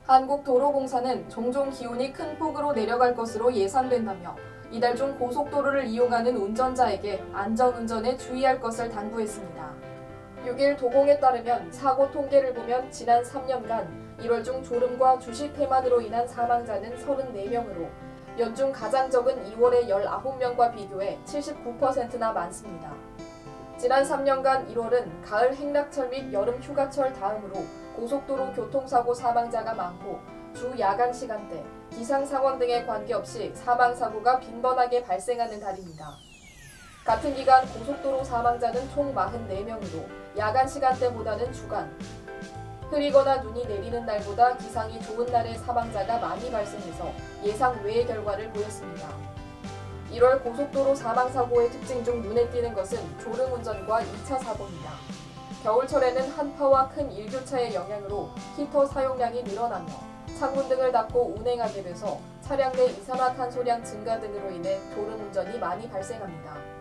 한국도로공사는 종종 기온이 큰 폭으로 내려갈 것으로 예상된다며 이달 중 고속도로를 이용하는 운전자에게 안전운전에 주의할 것을 당부했습니다. 6일 도공에 따르면 사고 통계를 보면 지난 3년간 1월 중 졸음과 주식 퇴만으로 인한 사망자는 34명으로 연중 가장 적은 2월의 19명과 비교해 79%나 많습니다. 지난 3년간 1월은 가을 행락철 및 여름 휴가철 다음으로 고속도로 교통사고 사망자가 많고 주 야간 시간대, 기상 상황 등에 관계없이 사망사고가 빈번하게 발생하는 달입니다. 같은 기간 고속도로 사망자는 총 44명으로 야간 시간대보다는 주간, 흐리거나 눈이 내리는 날보다 기상이 좋은 날에 사망자가 많이 발생해서 예상 외의 결과를 보였습니다. 1월 고속도로 사망사고의 특징 중 눈에 띄는 것은 졸음운전과 2차 사고입니다. 겨울철에는 한파와 큰 일교차의 영향으로 히터 사용량이 늘어나며 창문 등을 닫고 운행하게 돼서 차량 내 이산화탄소량 증가 등으로 인해 졸음운전이 많이 발생합니다.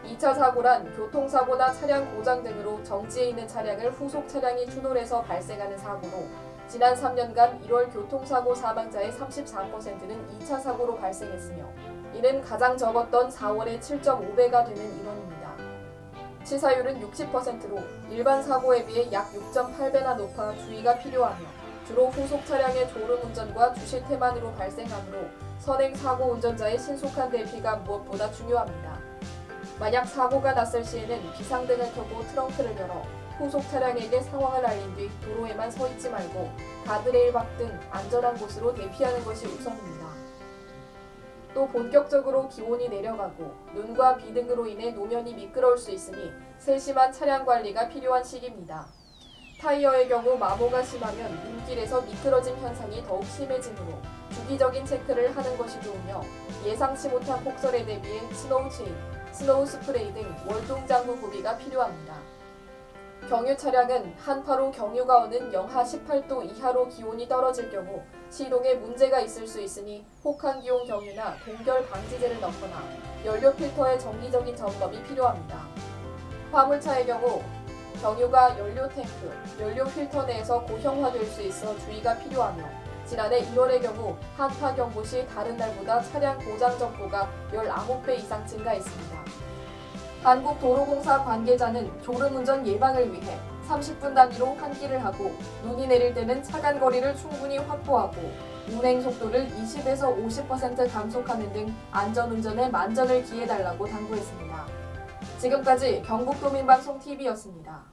2차 사고란 교통사고나 차량 고장 등으로 정지해 있는 차량을 후속 차량이 추돌해서 발생하는 사고로 지난 3년간 1월 교통사고 사망자의 34%는 2차 사고로 발생했으며 이는 가장 적었던 4월의 7.5배가 되는 인원입니다. 치사율은 60%로 일반 사고에 비해 약 6.8배나 높아 주의가 필요하며 주로 후속 차량의 졸음운전과 주식 퇴만으로 발생하므로 선행 사고 운전자의 신속한 대피가 무엇보다 중요합니다. 만약 사고가 났을 시에는 비상등을 켜고 트렁크를 열어 후속 차량에게 상황을 알린 뒤 도로에만 서 있지 말고 가드레일 밖 등 안전한 곳으로 대피하는 것이 우선입니다. 또 본격적으로 기온이 내려가고 눈과 비 등으로 인해 노면이 미끄러울 수 있으니 세심한 차량 관리가 필요한 시기입니다. 타이어의 경우 마모가 심하면 눈길에서 미끄러짐 현상이 더욱 심해지므로 주기적인 체크를 하는 것이 좋으며 예상치 못한 폭설에 대비해 스노우 체인, 스노우 스프레이 등 월동 장구 구비가 필요합니다. 경유 차량은 한파로 경유가 오는 영하 18도 이하로 기온이 떨어질 경우 시동에 문제가 있을 수 있으니 혹한기온 경유나 동결 방지제를 넣거나 연료 필터의 정기적인 점검이 필요합니다. 화물차의 경우 경유가 연료 탱크, 연료 필터 내에서 고형화될 수 있어 주의가 필요하며 지난해 1월의 경우 한파 경보 시 다른 날보다 차량 고장 정보가 19배 이상 증가했습니다. 한국도로공사 관계자는 졸음운전 예방을 위해 30분 단위로 환기를 하고 눈이 내릴 때는 차간 거리를 충분히 확보하고 운행 속도를 20에서 50% 감속하는 등 안전운전에 만전을 기해달라고 당부했습니다. 지금까지 경북도민방송 TV였습니다.